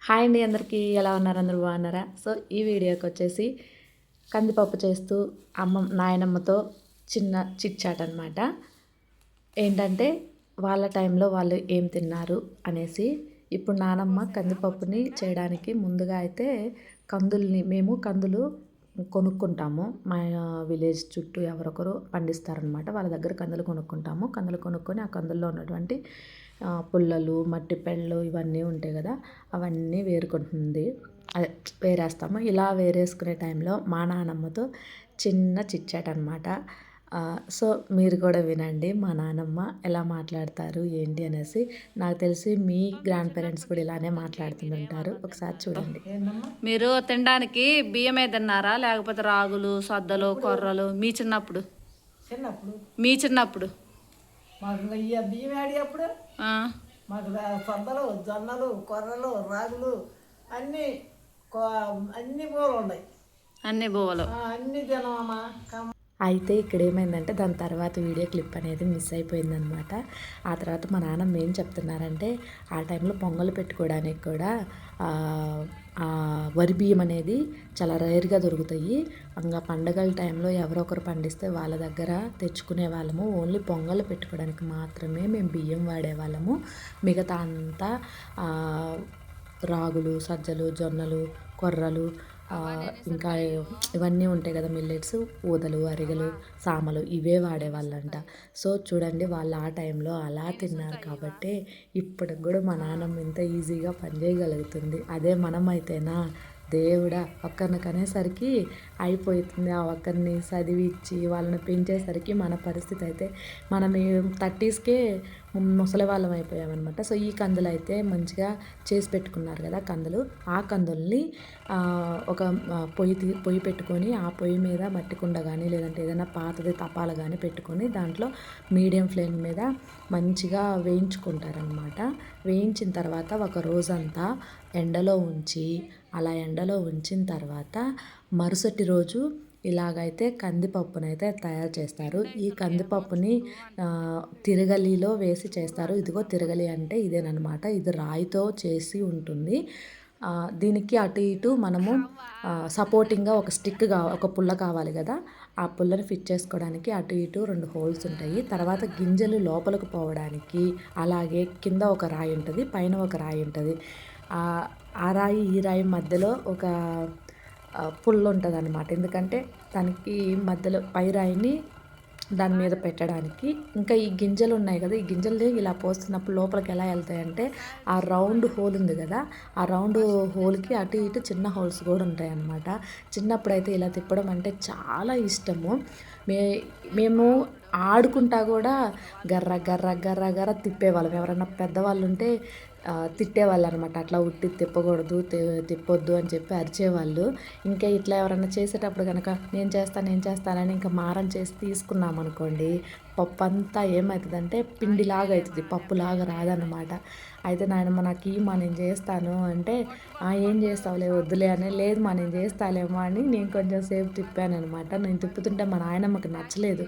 Hi అండి, అందరికీ ఎలా ఉన్నారు? అందరూ బాగున్నారా? సో ఈ వీడియోకి వచ్చేసి కందిపప్పు చేస్తూ నాయనమ్మతో చిన్న చిట్ చాట్ అనమాట. ఏంటంటే వాళ్ళ టైంలో వాళ్ళు ఏం తిన్నారు అనేసి. ఇప్పుడు నానమ్మ కందిపప్పుని చేయడానికి ముందుగా అయితే మేము కందులు కొనుక్కుంటాము. మా విలేజ్ చుట్టూ ఎవరొకరు పండిస్తారనమాట. వాళ్ళ దగ్గర కందులు కొనుక్కుంటాము. కందులు కొనుక్కొని ఆ కందుల్లో ఉన్నటువంటి పుల్లలు, మట్టి పెళ్ళు ఇవన్నీ ఉంటాయి కదా, అవన్నీ వేరుకుంటుంది. అదే వేరేస్తాము. ఇలా వేరేసుకునే టైంలో మా నానమ్మతో చిన్న చిట్చాట్ అనమాట. సో మీరు కూడా వినండి మా నానమ్మ ఎలా మాట్లాడతారు ఏంటి అనేసి. నాకు తెలిసి మీ గ్రాండ్ పేరెంట్స్ కూడా ఇలానే మాట్లాడుతుంటారు. ఒకసారి చూడండి. మీరు తినడానికి బియ్యమే తిన్నారా, లేకపోతే రాగులు, సద్దలు, కొర్రలు? మీ చిన్నప్పుడు మీ చిన్నప్పుడు మాకు ఇక బియ్యం ఆడేటప్పుడు మాకు సద్దలు, జొన్నలు, కొర్రలు, రాగులు అన్నీ అన్ని పూలు ఉన్నాయి. అన్ని బువ్వలు అన్ని తినమమ్మా. అయితే ఇక్కడ ఏమైందంటే దాని తర్వాత వీడియో క్లిప్ అనేది మిస్ అయిపోయిందనమాట. ఆ తర్వాత మా నాన్నమ్మ ఏం చెప్తున్నారంటే ఆ టైంలో పొంగల్ పెట్టుకోవడానికి కూడా వరి బియ్యం అనేది చాలా రేర్గా దొరుకుతాయి. ఇంకా పండగల టైంలో ఎవరో ఒకరు పండిస్తే వాళ్ళ దగ్గర తెచ్చుకునే వాళ్ళము. ఓన్లీ పొంగల్ పెట్టుకోవడానికి మాత్రమే మేము బియ్యం వాడేవాళ్ళము. మిగతా అంతా రాగులు, సజ్జలు, జొన్నలు, కొర్రలు, ఇంకా ఇవన్నీ ఉంటాయి కదా, మిల్లెట్స్, ఊదలు, అరిగలు, సామలు ఇవే వాడేవాళ్ళంట. సో చూడండి, వాళ్ళు ఆ టైంలో అలా తిన్నారు కాబట్టి ఇప్పటికి కూడా మా నాన్నమ్మ ఇంత ఈజీగా పని చేయగలుగుతుంది. అదే మనం అయితేనా దేవుడా, ఒక్కరిని కనేసరికి అయిపోతుంది. ఆ ఒక్కరిని చదివిచ్చి వాళ్ళని పెంచేసరికి మన పరిస్థితి అయితే మనం 30స్కే ముసలి వాళ్ళం అయిపోయామన్నమాట. సో ఈ కందులు అయితే మంచిగా చేసి పెట్టుకున్నారు కదా కందులు. ఆ కందుల్ని ఒక పొయ్యి పెట్టుకొని ఆ పొయ్యి మీద మట్టి కుండ కానీ లేదంటే ఏదైనా పాతది తపాలు కానీ పెట్టుకొని దాంట్లో మీడియం ఫ్లేమ్ మీద మంచిగా వేయించుకుంటారనమాట. వేయించిన తర్వాత ఒక రోజంతా ఎండలో ఉంచి, అలా ఎండలో ఉంచిన తర్వాత మరుసటి రోజు ఇలాగైతే కందిపప్పునైతే తయారు చేస్తారు. ఈ కందిపప్పుని తిరగలిలో వేసి చేస్తారు. ఇదిగో తిరగలి అంటే ఇదేనమాట. ఇది రాయితో చేసి ఉంటుంది. దీనికి అటు ఇటు మనము సపోర్టింగ్గా ఒక ఒక పుల్ల కావాలి కదా, ఆ పుల్లని ఫిట్ చేసుకోవడానికి అటు ఇటు 2 హోల్స్ ఉంటాయి. తర్వాత గింజలు లోపలికి పోవడానికి, అలాగే కింద ఒక రాయి ఉంటుంది, పైన ఒక రాయి ఉంటుంది. ఆ రాయి ఈ రాయి మధ్యలో ఒక పుల్ల ఉంటుంది అనమాట. ఎందుకంటే దానికి మధ్యలో పై రాయిని దాని మీద పెట్టడానికి. ఇంకా ఈ గింజలు ఉన్నాయి కదా, ఈ గింజలు ఇలా పోస్తున్నప్పుడు లోపలికి ఎలా వెళ్తాయంటే ఆ రౌండ్ హోల్ ఉంది కదా, ఆ రౌండ్ హోల్కి అటు ఇటు చిన్న హోల్స్ కూడా ఉంటాయి అన్నమాట. చిన్నప్పుడైతే ఇలా తిప్పడం అంటే చాలా ఇష్టము. మేము ఆడుకుంటా కూడా గర్ర గర్ర గర్ర గర్ర తిప్పేవాళ్ళం. ఎవరైనా పెద్దవాళ్ళు ఉంటే తిట్టేవాళ్ళు అనమాట. అట్లా ఉట్టి తిప్పకూడదు, తిప్పొద్దు అని చెప్పి అరిచేవాళ్ళు. ఇంకా ఇట్లా ఎవరైనా చేసేటప్పుడు కనుక నేను చేస్తానని ఇంకా మారం చేసి తీసుకున్నాం అనుకోండి, పప్పు అంతా ఏమవుతుందంటే పిండిలాగా అవుతుంది, పప్పులాగా రాదన్నమాట. అయితే నాయనమ్మ నాకు నేను చేస్తాను అంటే ఏం చేస్తావులే వద్దులే అని, లేదు నేను చేస్తాలేమో అని నేను కొంచెం సేపు తిప్పాను అనమాట. నేను తిప్పుతుంటే మా నాయనమ్మకి నచ్చలేదు.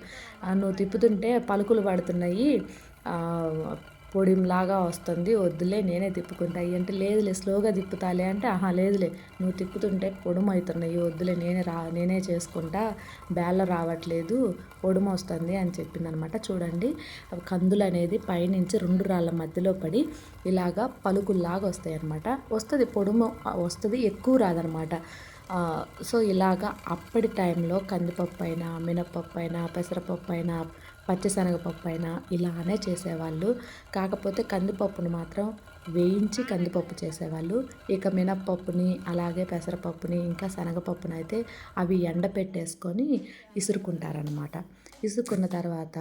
నువ్వు తిప్పుతుంటే పలుకులు పడుతున్నాయి, పొడిలాగా వస్తుంది, వద్దులే నేనే తిప్పుకుంటా అంటే, లేదులే స్లోగా తిప్పుతాలే అంటే, లేదులే నువ్వు తిప్పుతుంటే పొడుము అవుతున్నాయి, వద్దులే నేనే చేసుకుంటా, బేళ్ళ రావట్లేదు, పొడుము వస్తుంది అని చెప్పింది అనమాట. చూడండి, కందులు అనేది పైనుంచి 2 రాళ్ళ మధ్యలో పడి ఇలాగా పలుకుల్లాగా వస్తాయి అనమాట. వస్తుంది, పొడుము వస్తుంది, ఎక్కువ రాదనమాట. సో ఇలాగా అప్పటి టైంలో కందిపప్పు అయినా, మినపప్పు అయినా, పెసరపప్పు అయినా, పచ్చిశనగపప్పు అయినా ఇలానే చేసేవాళ్ళు. కాకపోతే కందిపప్పును మాత్రం వేయించి కందిపప్పు చేసేవాళ్ళు. ఇక మినప్పప్పుని, అలాగే పెసరపప్పుని, ఇంకా శనగపప్పుని అయితే అవి ఎండపెట్టేసుకొని ఇసురుకుంటారనమాట. ఇసురుకున్న తర్వాత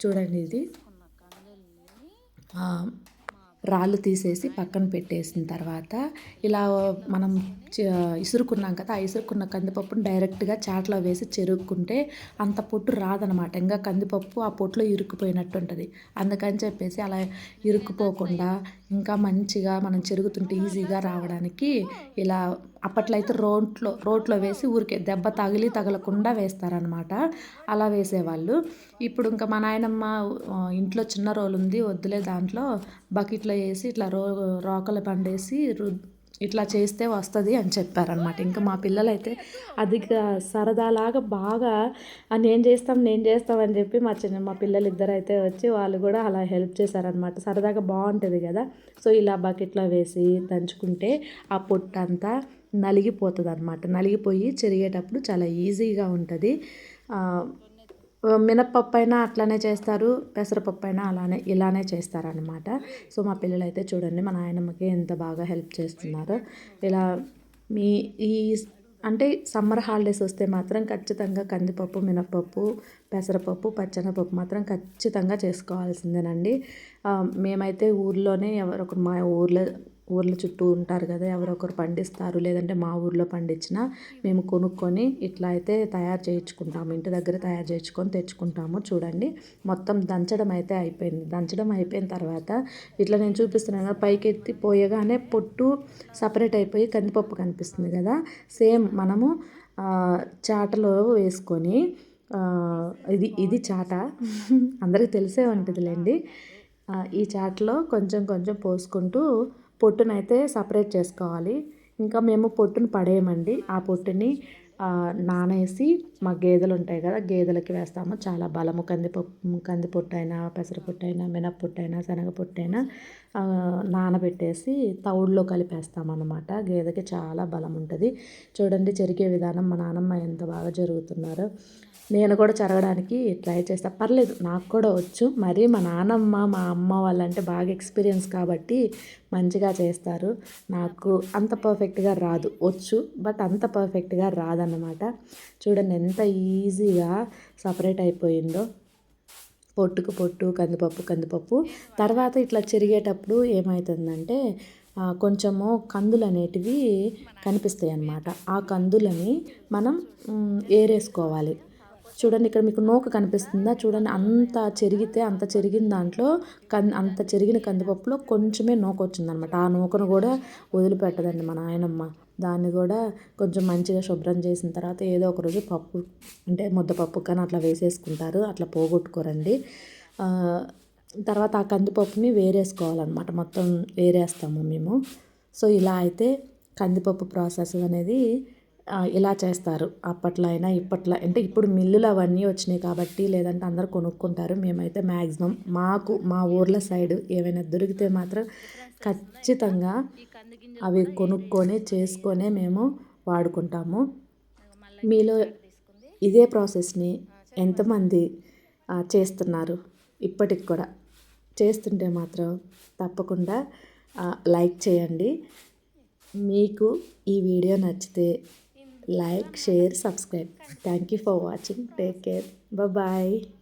చూడండి, ఇది రాళ్ళు తీసేసి పక్కన పెట్టేసిన తర్వాత ఇలా మనం ఇసురుకున్నాం కదా, ఆ ఇసురుకున్న కందిపప్పును డైరెక్ట్గా చాట్లో వేసి చెరుక్కుంటే అంత పొట్టు రాదనమాట. ఇంకా కందిపప్పు ఆ పొట్టులో ఇరుక్కుపోయినట్టు ఉంటుంది. అందుకని చెప్పేసి అలా ఇరుక్కుపోకుండా ఇంకా మంచిగా మనం చెరుగుతుంటే ఈజీగా రావడానికి ఇలా అప్పట్లో అయితే రోట్లో వేసి ఊరికే దెబ్బ తగలకుండా వేస్తారనమాట. అలా వేసేవాళ్ళు. ఇప్పుడు ఇంకా మా నాయనమ్మ ఇంట్లో చిన్న రోలు ఉంది, వద్దులే దాంట్లో బకెట్లో వేసి ఇట్లా రోకల పండేసి ఇట్లా చేస్తే వస్తుంది అని చెప్పారనమాట. ఇంకా మా పిల్లలైతే అది సరదాలాగా బాగా నేను చేస్తాం అని చెప్పి మా పిల్లలు ఇద్దరైతే వచ్చి వాళ్ళు కూడా అలా హెల్ప్ చేశారనమాట. సరదాగా బాగుంటుంది కదా. సో ఇలా బకెట్లో వేసి దంచుకుంటే ఆ పొట్టంతా నలిగిపోతుంది అనమాట. నలిగిపోయి చెరిగేటప్పుడు చాలా ఈజీగా ఉంటుంది. మినప్పప్పు అయినా అట్లనే చేస్తారు, పెసరపప్పు అయినా ఇలానే చేస్తారనమాట. సో మా పిల్లలైతే చూడండి మా నాయనమ్మకి ఎంత బాగా హెల్ప్ చేస్తున్నారో. ఇలా ఈ అంటే సమ్మర్ హాలిడేస్ వస్తే మాత్రం ఖచ్చితంగా కందిపప్పు, మినప్పప్పు, పెసరపప్పు, పచ్చెనపప్పు మాత్రం ఖచ్చితంగా చేసుకోవాల్సిందేనండి. మేమైతే ఊర్లోనే మా ఊర్ల చుట్టూ ఉంటారు కదా, ఎవరొకరు పండిస్తారు, లేదంటే మా ఊర్లో పండించిన మేము కొనుక్కొని ఇట్లా అయితే తయారు చేయించుకుంటాము. ఇంటి దగ్గర తయారు చేయించుకొని తెచ్చుకుంటాము. చూడండి మొత్తం దంచడం అయితే అయిపోయింది. దంచడం అయిపోయిన తర్వాత ఇట్లా నేను చూపిస్తున్నాను కదా, పైకి ఎత్తి పోయగానే పొట్టు సపరేట్ అయిపోయి కందిపప్పు కనిపిస్తుంది కదా, సేమ్ మనము చాటలో వేసుకొని ఇది చాట అందరికీ తెలిసే ఉంటుందిలేండి. ఈ చాటలో కొంచెం కొంచెం పోసుకుంటూ పొట్టునైతే సపరేట్ చేసుకోవాలి. ఇంకా మేము పొట్టును పడేయమండి. ఆ పొట్టుని నానేసి మా గేదెలు ఉంటాయి కదా, గేదెలకి వేస్తాము. చాలా బలము. కందిపొట్టు అయినా, పెసరపొట్టు అయినా, మినప్పొట్టు అయినా, శనగపొట్టు అయినా నానబెట్టేసి తవుడులో కలిపేస్తామన్నమాట. గేదెకి చాలా బలం ఉంటుంది. చూడండి చెరిగే విధానం మా నాన్నమ్మ ఎంత బాగా జరుగుతున్నారో. నేను కూడా చెరగడానికి ట్రై చేస్తాను, పర్లేదు నాకు కూడా వచ్చు. మరి మా నాన్నమ్మ మా అమ్మ వాళ్ళంటే బాగా ఎక్స్పీరియన్స్ కాబట్టి మంచిగా చేస్తారు. నాకు అంత పర్ఫెక్ట్గా రాదు, వచ్చు బట్ అంత పర్ఫెక్ట్గా రాదన్నమాట. చూడండి ఎంత ఈజీగా సపరేట్ అయిపోయిందో. పొట్టుకు పొట్టు, కందిపప్పు. తర్వాత ఇట్లా చెరిగేటప్పుడు ఏమవుతుందంటే కొంచెము కందులు అనేటివి కనిపిస్తాయి అన్నమాట. ఆ కందులని మనం ఏరేసుకోవాలి. చూడండి ఇక్కడ మీకు నూక కనిపిస్తుందా, చూడండి అంత చెరిగిన దాంట్లో అంత చెరిగిన కందిపప్పులో కొంచెమే నూక వచ్చిందనమాట. ఆ నూకను కూడా వదిలిపెట్టదండి మా నాయనమ్మ. దాన్ని కూడా కొంచెం మంచిగా శుభ్రం చేసిన తర్వాత ఏదో ఒక రోజు పప్పు అంటే ముద్దపప్పు కానీ అట్లా వేసేసుకుంటారు, అట్లా పోగొట్టుకోరండి. తర్వాత ఆ కందిపప్పుని వేరేసుకోవాలన్నమాట, మొత్తం వేరేస్తాము మేము. సో ఇలా అయితే కందిపప్పు ప్రాసెస్ అనేది ఇలా చేస్తారు. అప్పట్లో అయినా ఇప్పట్లో అంటే ఇప్పుడు మిల్లులు అవన్నీ వచ్చినాయి కాబట్టి, లేదంటే అందరు కొనుక్కుంటారు. మేమైతే మ్యాక్సిమం మా ఊర్ల సైడ్ ఏమైనా దొరికితే మాత్రం ఖచ్చితంగా అవి కొనుక్కొని చేసుకొనే మేము వాడుకుంటాము. మీలో ఇదే ప్రాసెస్ని ఎంతమంది చేస్తున్నారు ఇప్పటికి కూడా? చేస్తుంటే మాత్రం తప్పకుండా లైక్ చేయండి. మీకు ఈ వీడియో నచ్చితే like, share, subscribe. Thank you for watching. Take care. Bye bye.